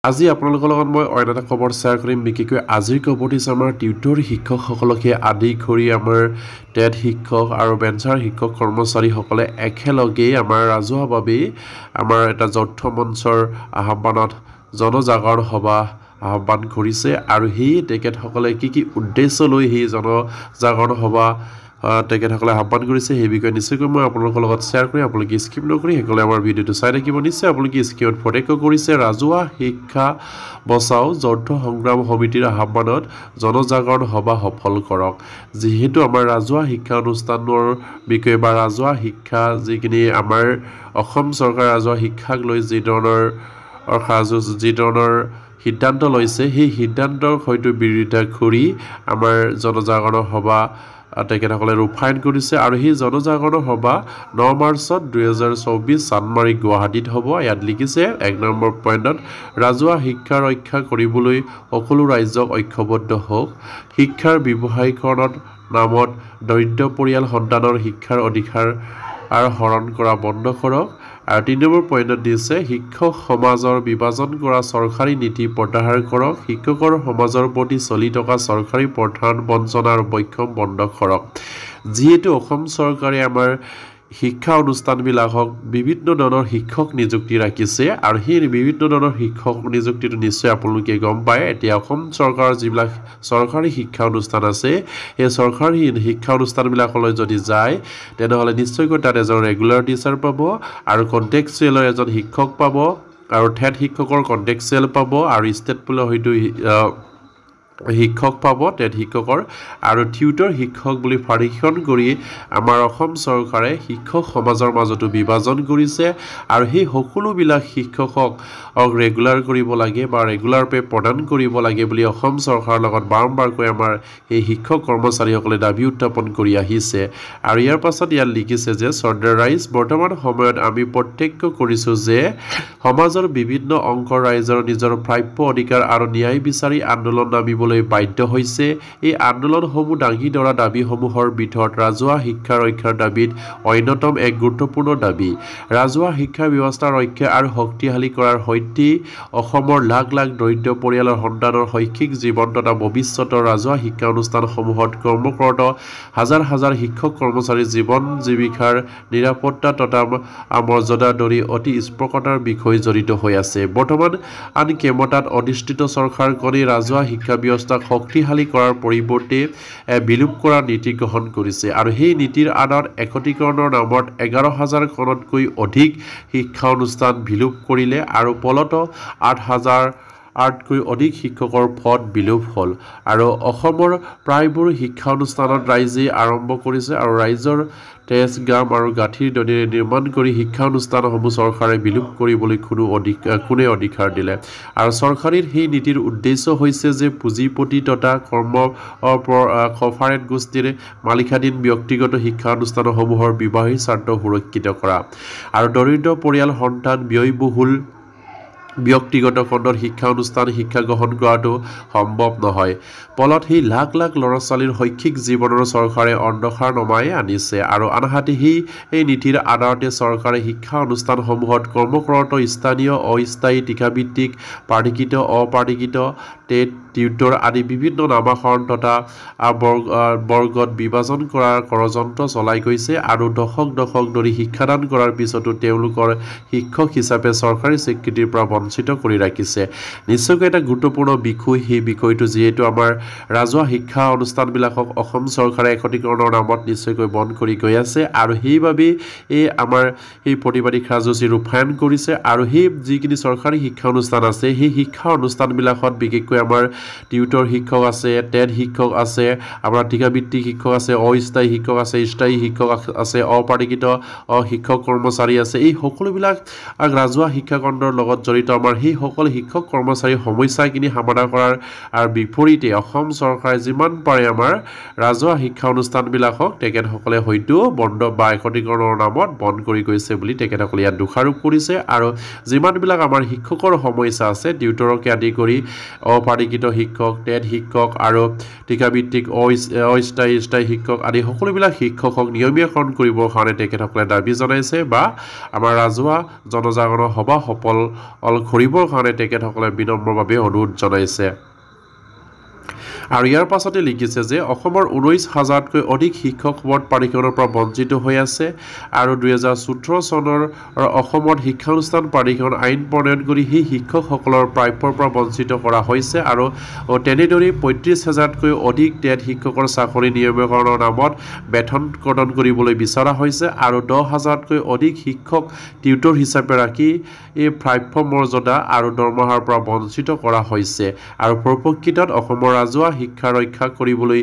আজি আপোনালোকৰ লগত মই অন্য এটা খবৰ শ্বেয়াৰ কৰিম বিশেষকৈ আজিৰ খবৰটি আমাৰ টিউটৰ শিক্ষকসকলকে আদি কৰি আমাৰ টেট শিক্ষক আৰু বেঞ্চাৰ শিক্ষক কৰ্মচাৰীসকলে একেলগে আমাৰ ৰাজহুৱাভাৱে আমাৰ এটা যৌথ মঞ্চৰ আহ্বানত জনজাগৰণ সভা আহ্বান কৰিছে আৰু সেই তেখেতসকলে কি উদ্দেশ্য লৈ সেই জনজাগৰণ সভা তেখেতসকলে আহ্বান কৰিছে সেই বিষয়ে নিশ্চয়কৈ মই আপোনালোকৰ লগত শ্বেয়াৰ কৰিম আপোনালোকে স্কিপ নকৰি সকলোৱে আমাৰ ভিডিঅ'টো চাই থাকিব নিশ্চয় আপোনালোকে স্ক্ৰীনত প্ৰত্যক্ষ কৰিছে ৰাজহুৱা শিক্ষা বচাও যৌথ সংগ্ৰাম সমিতিৰ আহ্বানত জনজাগৰণ সভা সফল কৰক যিহেতু আমাৰ ৰাজহুৱা শিক্ষা অনুষ্ঠানৰ বিষয়ে বা ৰাজহুৱা শিক্ষা যিখিনি আমাৰ অসম চৰকাৰ ৰাজহুৱা শিক্ষাক লৈ যি ধৰণৰ সিদ্ধান্ত লৈছে সেই সিদ্ধান্তৰ হয়তো বিৰোধিতা কৰি আমাৰ জনজাগৰণ সভা তেখেতসকলে ৰূপায়ণ কৰিছে আৰু সেই জনজাগৰণ সভা 9 মাৰ্চত 2024 চানমাৰি গুৱাহাটীত হ'ব ইয়াত লিখিছে 1 নম্বৰ পইণ্টত ৰাজহুৱা শিক্ষা ৰক্ষা কৰিবলৈ সকলো ৰাইজক ঐক্যবদ্ধ হওক শিক্ষাৰ ব্যৱসায়ীকৰণৰ নামত দৰিদ্ৰ পৰিয়াল সন্তানৰ শিক্ষাৰ অধিকাৰ হৰণ কৰা বন্ধ কৰক আৰু 3 নম্বৰ পইণ্টত দিছে শিক্ষক সমাজৰ বিভাজন কৰা চৰকাৰী নীতি প্ৰত্যাহাৰ কৰক শিক্ষকৰ সমাজৰ প্ৰতি চলি থকা চৰকাৰী প্ৰধান বঞ্চনা আৰু বৈষম্য বন্ধ কৰক যিহেতু অসম চৰকাৰে আমাৰ শিক্ষা অনুষ্ঠানবিলাকক বিভিন্ন ধৰণৰ শিক্ষক নিযুক্তি ৰাখিছে আৰু সেই বিভিন্ন ধৰণৰ শিক্ষক নিযুক্তিটো নিশ্চয় আপোনালোকে গম পায় এতিয়া অসম চৰকাৰৰ যিবিলাক চৰকাৰী শিক্ষা অনুষ্ঠান আছে সেই চৰকাৰী শিক্ষা অনুষ্ঠানবিলাকলৈ যদি যায় তেনেহ'লে নিশ্চয়কৈ তাত এজন ৰেগুলাৰ টিচাৰ পাব আৰু কণ্টেক্সুৱেলৰ এজন শিক্ষক পাব আৰু ঠেট শিক্ষকৰ কণ্টেক্সুৱেল পাব আৰু ষ্টেট পুলৰ হয়তো শিক্ষক পাব টেট শিক্ষকৰ আৰু টিউটৰ শিক্ষক বুলি ভাৰিখন কৰি আমাৰ অসম চৰকাৰে শিক্ষক সমাজৰ মাজতো বিভাজন কৰিছে আৰু সেই সকলোবিলাক শিক্ষকক ৰেগুলাৰ কৰিব লাগে বা ৰেগুলাৰ পে প্ৰদান কৰিব লাগে বুলি অসম চৰকাৰৰ লগত বাৰম্বাৰকৈ আমাৰ এই শিক্ষক কৰ্মচাৰীসকলে দাবী উত্থাপন কৰি আহিছে আৰু ইয়াৰ পাছত ইয়াত লিখিছে যে শ্ৰদ্ধেয় ৰাইজ বৰ্তমান সময়ত আমি প্ৰত্যক্ষ কৰিছোঁ যে সমাজৰ বিভিন্ন অংশৰ ৰাইজৰ নিজৰ প্ৰাপ্য অধিকাৰ আৰু ন্যায় বিচাৰি আন্দোলন নামিব বাধ্য হৈছে এই আন্দোলনসমূহ দাঙি ধৰা দাবীসমূহৰ ভিতৰত ৰাজহুৱা শিক্ষা ৰক্ষাৰ দাবীত অন্যতম এক গুৰুত্বপূৰ্ণ দাবী ৰাজহুৱা শিক্ষা ব্যৱস্থা ৰক্ষা আৰু শক্তিশালী কৰাৰ সৈতে অসমৰ লাখ লাখ দৰিদ্ৰ পৰিয়ালৰ সন্তানৰ শৈক্ষিক জীৱন তথা ভৱিষ্যতৰ ৰাজহুৱা শিক্ষা অনুষ্ঠানসমূহত কৰ্মৰত হাজাৰ হাজাৰ শিক্ষক কৰ্মচাৰীৰ জীৱন জীৱিকাৰ নিৰাপত্তা তথা মৰ্যাদাৰ দৰে অতি স্পৰ্শতাৰ বিষয় জড়িত হৈ আছে বৰ্তমান আন ক্ষমতাত অধিষ্ঠিত চৰকাৰখনে ৰাজহুৱা শিক্ষা ব্যৱস্থাক শক্তিশালী কৰাৰ পৰিৱৰ্তে বিলোপ কৰাৰ নীতি গ্ৰহণ কৰিছে আৰু সেই নীতিৰ আধাৰত একত্ৰীকৰণৰ নামত 11,000খনতকৈ অধিক শিক্ষা অনুষ্ঠান বিলোপ কৰিলে আৰু ফলতঃ 8,000তকৈ অধিক শিক্ষকৰ পদ বিলোপ হ'ল আৰু অসমৰ প্ৰায়বোৰ শিক্ষা অনুষ্ঠানত ৰাইজে আৰম্ভ কৰিছে আৰু ৰাইজৰ তেজ গাম আৰু গাঁঠিৰ দৰে নিৰ্মাণ কৰি শিক্ষা অনুষ্ঠানসমূহ চৰকাৰে বিলোপ কৰিবলৈ কোনে অধিকাৰ দিলে আৰু চৰকাৰীৰ সেই নীতিৰ উদ্দেশ্য হৈছে যে পুঁজিপতি তথা কৰ্পৰেট গোষ্ঠীৰ মালিকাধীন ব্যক্তিগত শিক্ষা অনুষ্ঠানসমূহৰ ব্যৱসায়িক স্বাৰ্থ সুৰক্ষিত কৰা আৰু দৰিদ্ৰ পৰিয়াল সন্তান ব্যয়বহুল ব্যক্তিগত খণ্ডৰ শিক্ষা অনুষ্ঠান শিক্ষা গ্ৰহণ কৰাটো সম্ভৱ নহয় ফলত সেই লাখ লাখ ল'ৰা ছোৱালীৰ শৈক্ষিক জীৱনৰ চৰকাৰে অন্ধকাৰ নমাই আনিছে আৰু আনহাতে এই নীতিৰ আধাৰতে চৰকাৰে শিক্ষা অনুষ্ঠানসমূহত কৰ্মৰত স্থানীয় অস্থায়ী ঠিকাভিত্তিক প্ৰাধিকৃত অপ্ৰাধিকৃত টেট টিউটৰ আদি বিভিন্ন নামাকৰণ তথা বৰ্গত বিভাজন কৰাৰ ষড়যন্ত্ৰ চলাই গৈছে আৰু দশক ধৰি শিক্ষাদান কৰাৰ পিছতো তেওঁলোকৰ শিক্ষক হিচাপে চৰকাৰী স্বীকৃতিৰ পৰা বঞ্চিত কৰি ৰাখিছে নিশ্চয়কৈ এটা গুৰুত্বপূৰ্ণ বিষয় সেই বিষয়টো যিহেতু আমাৰ ৰাজহুৱা শিক্ষা অনুষ্ঠানবিলাকক অসম চৰকাৰে একত্ৰীকৰণৰ নামত নিশ্চয়কৈ বন্ধ কৰি গৈ আছে আৰু সেইবাবে আমাৰ সেই প্ৰতিবাদী কাৰ্যসূচী ৰূপায়ণ কৰিছে আৰু সেই যিখিনি চৰকাৰী শিক্ষা অনুষ্ঠান আছে সেই শিক্ষা অনুষ্ঠানবিলাকত বিশেষকৈ আমাৰ টিউটৰ শিক্ষক আছে টেট শিক্ষক আছে আমাৰ ঠিকাভিত্তিক শিক্ষক আছে অস্থায়ী শিক্ষক আছে স্থায়ী শিক্ষক আছে অপ্ৰাধিকৃত শিক্ষক কৰ্মচাৰী আছে এই সকলোবিলাক ৰাজহুৱা শিক্ষাখণ্ডৰ লগত জড়িত আমাৰ সেই সকল শিক্ষক কৰ্মচাৰীৰ সমস্যাখিনি সমাধান কৰাৰ বিপৰীতে অসম চৰকাৰে যিমান পাৰে আমাৰ ৰাজহুৱা শিক্ষা অনুষ্ঠানবিলাকক তেখেতসকলে হয়তো বন্ধ বা একত্ৰীকৰণৰ নামত বন্ধ কৰি গৈছে বুলি তেখেতসকলে ইয়াত দোষাৰোপ কৰিছে আৰু যিমানবিলাক আমাৰ শিক্ষকৰ সমস্যা আছে টিউটৰকে আদি কৰি অপ্ৰাধিকৃত শিক্ষক টেট শিক্ষক আৰু ঠিকাভিত্তিক অস্থায়ী শিক্ষক আদি সকলোবিলাক শিক্ষকক নিয়মীয়াকৰণ কৰিবৰ কাৰণে তেখেতসকলে দাবী জনাইছে বা আমাৰ ৰাজহুৱা জনজাগৰণ সভা সফল সফল কৰিবৰ কাৰণে তেখেতসকলে বিনম্ৰভাৱে অনুৰোধ জনাইছে আৰু ইয়াৰ পাছতে লিখিছে যে অসমৰ 19,000তকৈ অধিক শিক্ষক পদ প্ৰাধিকৰণৰ পৰা বঞ্চিত হৈ আছে আৰু 2014 চনৰ অসমত শিক্ষানুষ্ঠান প্ৰাধিকৰণ আইন প্ৰণয়ন কৰি সেই শিক্ষকসকলৰ প্ৰাপ্যৰ পৰা বঞ্চিত কৰা হৈছে আৰু তেনেদৰে 35,000তকৈ অধিক টেট শিক্ষকৰ চাকৰি নিয়মীকৰণৰ নামত বেতন কৰ্তন কৰিবলৈ বিচৰা হৈছে আৰু 10,000তকৈ অধিক শিক্ষক টিউটৰ হিচাপে ৰাখি এই প্ৰাপ্য মৰ্যাদা আৰু দৰমহাৰ পৰা বঞ্চিত কৰা হৈছে আৰু প্ৰকৃতত অসমৰ ৰাজহুৱা শিক্ষা ৰক্ষা কৰিবলৈ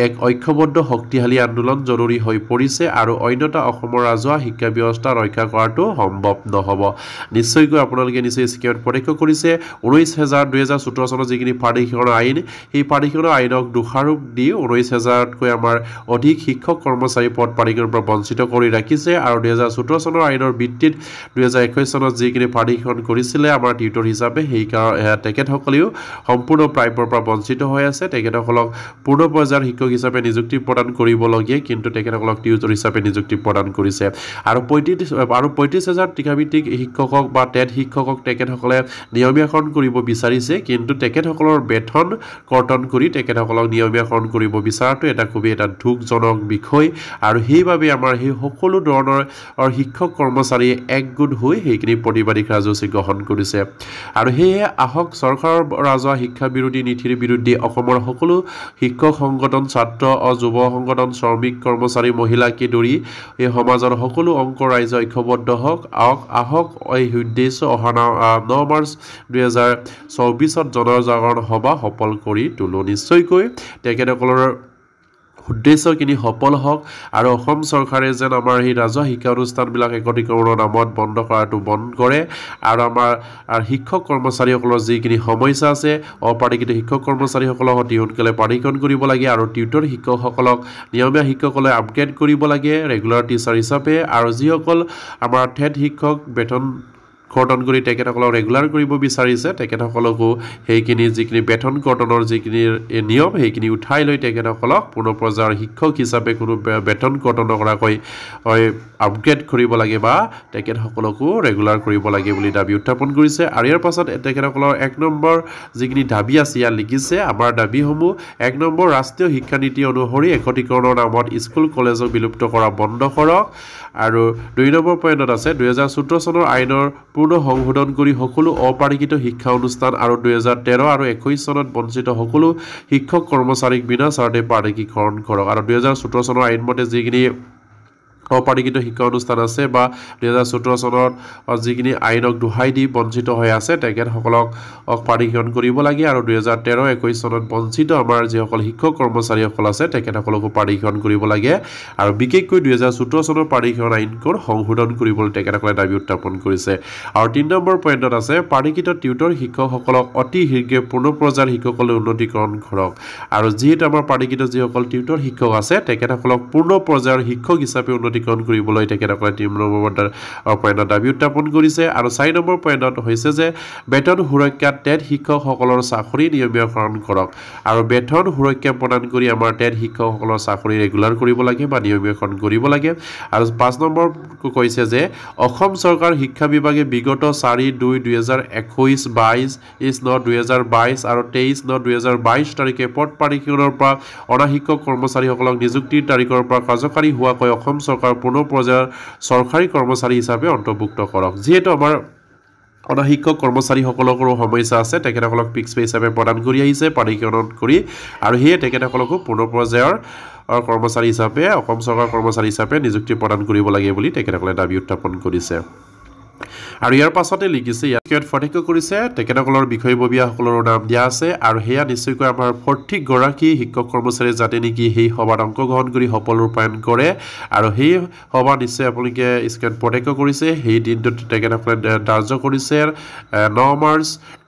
এক ঐক্যবদ্ধ শক্তিশালী আন্দোলন জৰুৰী হৈ পৰিছে আৰু অন্যথা অসমৰ ৰাজহুৱা শিক্ষা ব্যৱস্থা ৰক্ষা কৰাটো সম্ভৱ নহ'ব নিশ্চয়কৈ আপোনালোকে নিশ্চয় স্ক্ৰীনত প্ৰত্যক্ষ কৰিছে 19,000 চনৰ যিখিনি প্ৰাধিকৰণ আইন সেই প্ৰাধিকৰণ আইনক দোষাৰোপ দি 19,000তকৈ আমাৰ অধিক শিক্ষক কৰ্মচাৰী পদ প্ৰাধিকৰণৰ পৰা বঞ্চিত কৰি ৰাখিছে আৰু 2014 চনৰ আইনৰ ভিত্তিত 2021 চনত যিখিনি প্ৰাধিকৰণ কৰিছিলে আমাৰ টিউটৰ হিচাপে সেই তেখেতসকলেও সম্পূৰ্ণ প্ৰাপ্যৰ পৰা বঞ্চিত হৈ আছে তেখেতসকলক পূৰ্ণ পৰ্যায়ৰ শিক্ষক হিচাপে নিযুক্তি প্ৰদান কৰিবলগীয়া কিন্তু তেখেতসকলক টিউটৰ হিচাপে নিযুক্তি প্ৰদান কৰিছে আৰু 35,000 টিকাভিত্তিক শিক্ষকক বা টেট শিক্ষকক তেখেতসকলে নিয়মীয়াকৰণ কৰিব বিচাৰিছে কিন্তু তেখেতসকলৰ বেতন কৰ্তন কৰি তেখেতসকলক নিয়মীয়াকৰণ কৰিব বিচৰাটো এটা খুবেই এটা দুখজনক বিষয় আৰু সেইবাবে আমাৰ সেই সকলো ধৰণৰ শিক্ষক কৰ্মচাৰীয়ে একগোট হৈ সেইখিনি প্ৰতিবাদী কাৰ্যসূচী গ্ৰহণ কৰিছে আৰু সেয়ে আহক চৰকাৰৰ ৰাজহুৱা শিক্ষা বিৰোধী নীতিৰ বিৰুদ্ধে অসমৰ সকলো শিক্ষক সংগঠন ছাত্ৰ যুৱ সংগঠন শ্ৰমিক কৰ্মচাৰী মহিলাকে ধৰি এই সমাজৰ সকলো অংক ৰাইজ ঐক্যবদ্ধ হওক আহক এই উদ্দেশ্য অহা 9 মাৰ্চ 2024 জনজাগৰণ সভা সফল কৰি তোলো নিশ্চয়কৈ তেখেতসকলৰ উদ্দেশ্যখিনি সফল হওক আৰু অসম চৰকাৰে যেন আমাৰ এই ৰাজহুৱা শিক্ষা অনুষ্ঠানবিলাক একত্ৰীকৰণৰ নামত বন্ধ কৰাটো বন্ধ কৰে আৰু আমাৰ শিক্ষক কৰ্মচাৰীসকলৰ যিখিনি সমস্যা আছে অপ্ৰাধিকৃত শিক্ষক কৰ্মচাৰীসকলক অতি সোনকালে প্ৰাধিকৰণ কৰিব লাগে আৰু টিউটৰ শিক্ষকসকলক নিয়মীয়া শিক্ষকলৈ আপগ্ৰেড কৰিব লাগে ৰেগুলাৰ টিচাৰ হিচাপে আৰু যিসকল আমাৰ টেট শিক্ষক বেতন কৰ্তন কৰি তেখেতসকলক ৰেগুলাৰ কৰিব বিচাৰিছে তেখেতসকলকো সেইখিনি যিখিনি বেতন কৰ্তনৰ যিখিনি নিয়ম সেইখিনি উঠাই লৈ তেখেতসকলক পূৰ্ণ পৰ্যায়ৰ শিক্ষক হিচাপে কোনো বেতন কৰ্তন নকৰাকৈ আপগ্ৰেড কৰিব লাগে বা তেখেতসকলকো ৰেগুলাৰ কৰিব লাগে বুলি দাবী উত্থাপন কৰিছে আৰু ইয়াৰ পাছত তেখেতসকলৰ 1 নম্বৰ যিখিনি দাবী আছে ইয়াত লিখিছে আমাৰ দাবীসমূহ 1 নম্বৰ ৰাষ্ট্ৰীয় শিক্ষা নীতি অনুসৰি একত্ৰীকৰণৰ নামত স্কুল কলেজক বিলুপ্ত কৰা বন্ধ কৰক আৰু 2 নম্বৰ পইণ্টত আছে 2014 চনৰ আইনৰ পূৰ্ণ সংশোধন কৰি সকলো অপ্ৰাধিকৃত শিক্ষা অনুষ্ঠান আৰু 2013 আৰু 21 চনত বঞ্চিত সকলো শিক্ষক কৰ্মচাৰীক বিনা স্বাৰ্থে প্ৰাধিকৰণ কৰক আৰু 2014 চনৰ আইন মতে যিখিনি অপ্ৰাধিকৃত শিক্ষা অনুষ্ঠান আছে বা 2014 চনত যিখিনি আইনক দোহাই দি বঞ্চিত হৈ আছে তেখেতসকলক প্ৰাধিকৰণ কৰিব লাগে আৰু 2013-21 চনত বঞ্চিত আমাৰ যিসকল শিক্ষক কৰ্মচাৰীসকল আছে তেখেতসকলকো প্ৰাধিকৰণ কৰিব লাগে আৰু বিশেষকৈ 2014 চনৰ প্ৰাধিকৰণ আইনখন সংশোধন কৰিবলৈ তেখেতসকলে দাবী উত্থাপন কৰিছে আৰু 3 নম্বৰ পইণ্টত আছে প্ৰাধিকৃত টিউটৰ শিক্ষকসকলক অতি শীঘ্ৰে পূৰ্ণ পৰ্যায়ৰ শিক্ষকলৈ উন্নতিকৰণ কৰক আৰু যিহেতু আমাৰ প্ৰাধিকৃত যিসকল টিউটৰ শিক্ষক আছে তেখেতসকলক পূৰ্ণ পৰ্যায়ৰ শিক্ষক হিচাপে উন্নতিকৰণ কৰিবলৈ তেখেতসকলে 3 নম্বৰ পইণ্টত দাবী উত্থাপন কৰিছে আৰু 4 নম্বৰ পইণ্টত হৈছে যে বেতন সুৰক্ষা টেট শিক্ষকসকলৰ চাকৰি নিয়মীয়াকৰণ কৰক আৰু বেতন সুৰক্ষা প্ৰদান কৰি আমাৰ টেট শিক্ষকসকলৰ চাকৰি ৰেগুলাৰ কৰিব লাগে বা নিয়মীয়াকৰণ কৰিব লাগে আৰু 5 নম্বৰ কৈছে যে অসম চৰকাৰ শিক্ষা বিভাগে বিগত 4/2/2021 আৰু 23/9/2022 তাৰিখে পদ প্ৰাধিকৰণৰ পৰা অনা শিক্ষক কৰ্মচাৰীসকলক নিযুক্তিৰ তাৰিখৰ পৰা কাৰ্যকাৰী হোৱাকৈ অসম চৰকাৰ পূৰ্ণ পৰ্যায়ৰ চৰকাৰী কৰ্মচাৰী হিচাপে অন্তৰ্ভুক্ত কৰক যিহেতু আমাৰ অনা শিক্ষক কৰ্মচাৰীসকলৰো সমস্যা আছে তেখেতসকলক ফিক্স পে হিচাপে প্ৰদান কৰি আহিছে প্ৰাধিকৰণ কৰি আৰু সেয়ে তেখেতসকলকো পূৰ্ণ পৰ্যায়ৰ কৰ্মচাৰী হিচাপে অসম চৰকাৰ কৰ্মচাৰী হিচাপে নিযুক্তি প্ৰদান কৰিব লাগে বুলি তেখেতসকলে দাবী উত্থাপন কৰিছে আৰু ইয়াৰ পাছতে লিখিছে ইয়াত প্ৰত্যক্ষ কৰিছে তেখেতসকলৰ বিষয়ববীয়াসকলৰ নাম দিয়া আছে আৰু সেয়া নিশ্চয়কৈ আমাৰ প্ৰত্যেকগৰাকী শিক্ষক কৰ্মচাৰী যাতে নেকি সেই সভাত অংশগ্ৰহণ কৰি সফল ৰূপায়ণ কৰে আৰু সেই সভা নিশ্চয় আপোনালোকে স্ক্ৰীনত প্ৰত্যক্ষ কৰিছে সেই দিনটোত তেখেতসকলে ধাৰ্য কৰিছে 9 মাৰ্চ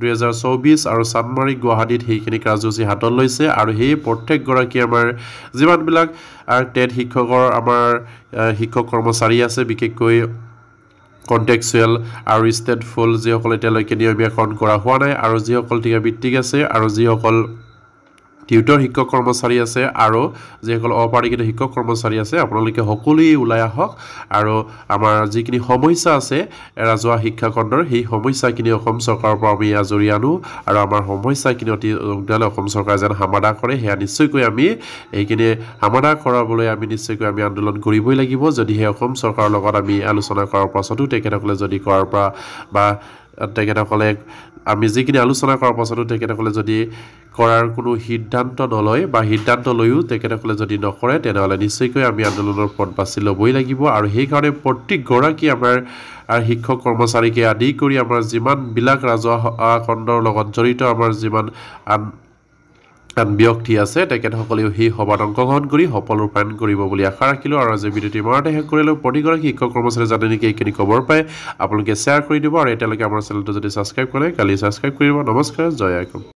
2024 আৰু চানমাৰী গুৱাহাটীত সেইখিনি কাৰ্যসূচী হাতত লৈছে আৰু সেই প্ৰত্যেকগৰাকী আমাৰ যিমানবিলাক টেট শিক্ষকৰ আমাৰ শিক্ষক কৰ্মচাৰী আছে বিশেষকৈ কন্টেক্সুৱেল আৰু ষ্টেটফুল যিসকল এতিয়ালৈকে নিয়মীয়াকৰণ কৰা হোৱা নাই আৰু যিসকল টিকাভিত্তিক আছে আৰু যিসকল টিউটৰ শিক্ষক কৰ্মচাৰী আছে আৰু যিসকল অপাৰিগিত শিক্ষক কৰ্মচাৰী আছে আপোনালোকে সকলোৱে ওলাই আহক আৰু আমাৰ যিখিনি সমস্যা আছে ৰাজহুৱা শিক্ষা খণ্ডৰ সেই সমস্যাখিনি অসম চৰকাৰৰ পৰা আমি আজৰি আনো আৰু আমাৰ সমস্যাখিনি অতি সোনকালে অসম চৰকাৰে যেন সমাধান কৰে সেয়া নিশ্চয়কৈ আমি এইখিনি সমাধান কৰাবলৈ আমি নিশ্চয়কৈ আমি আন্দোলন কৰিবই লাগিব যদিহে অসম চৰকাৰৰ লগত আমি আলোচনা কৰাৰ পাছতো তেখেতসকলে যদি কৰাৰ পৰা বা তেখেতসকলে আমি যিখিনি আলোচনা কৰাৰ পাছতো তেখেতসকলে যদি কৰাৰ কোনো সিদ্ধান্ত নলয় বা সিদ্ধান্ত লৈও তেখেতসকলে যদি নকৰে তেনেহ'লে নিশ্চয়কৈ আমি আন্দোলনৰ পথ বাছি ল'বই লাগিব আৰু সেইকাৰণে প্ৰত্যেকগৰাকী আমাৰ শিক্ষক কৰ্মচাৰীকে আদি কৰি আমাৰ যিমানবিলাক ৰাজহুৱা খণ্ডৰ লগত জড়িত আমাৰ যিমান আন ব্যক্তি আছে তেখেতসকলেও সেই সভাত অংশগ্ৰহণ কৰি সফল ৰূপায়ণ কৰিব বুলি আশা ৰাখিলোঁ আৰু আজি ভিডিঅ'টি ইমানতে শেষ কৰিলোঁ প্ৰতিগৰাকী শিক্ষক কৰ্মচাৰী জানে নেকি এইখিনি খবৰ পায় আপোনালোকে শ্বেয়াৰ কৰি দিব আৰু এতিয়ালৈকে আমাৰ চেনেলটো যদি ছাবস্ক্ৰাইব কৰে কালি ছাবস্ক্ৰাইব কৰিব নমস্কাৰ জয় আইকম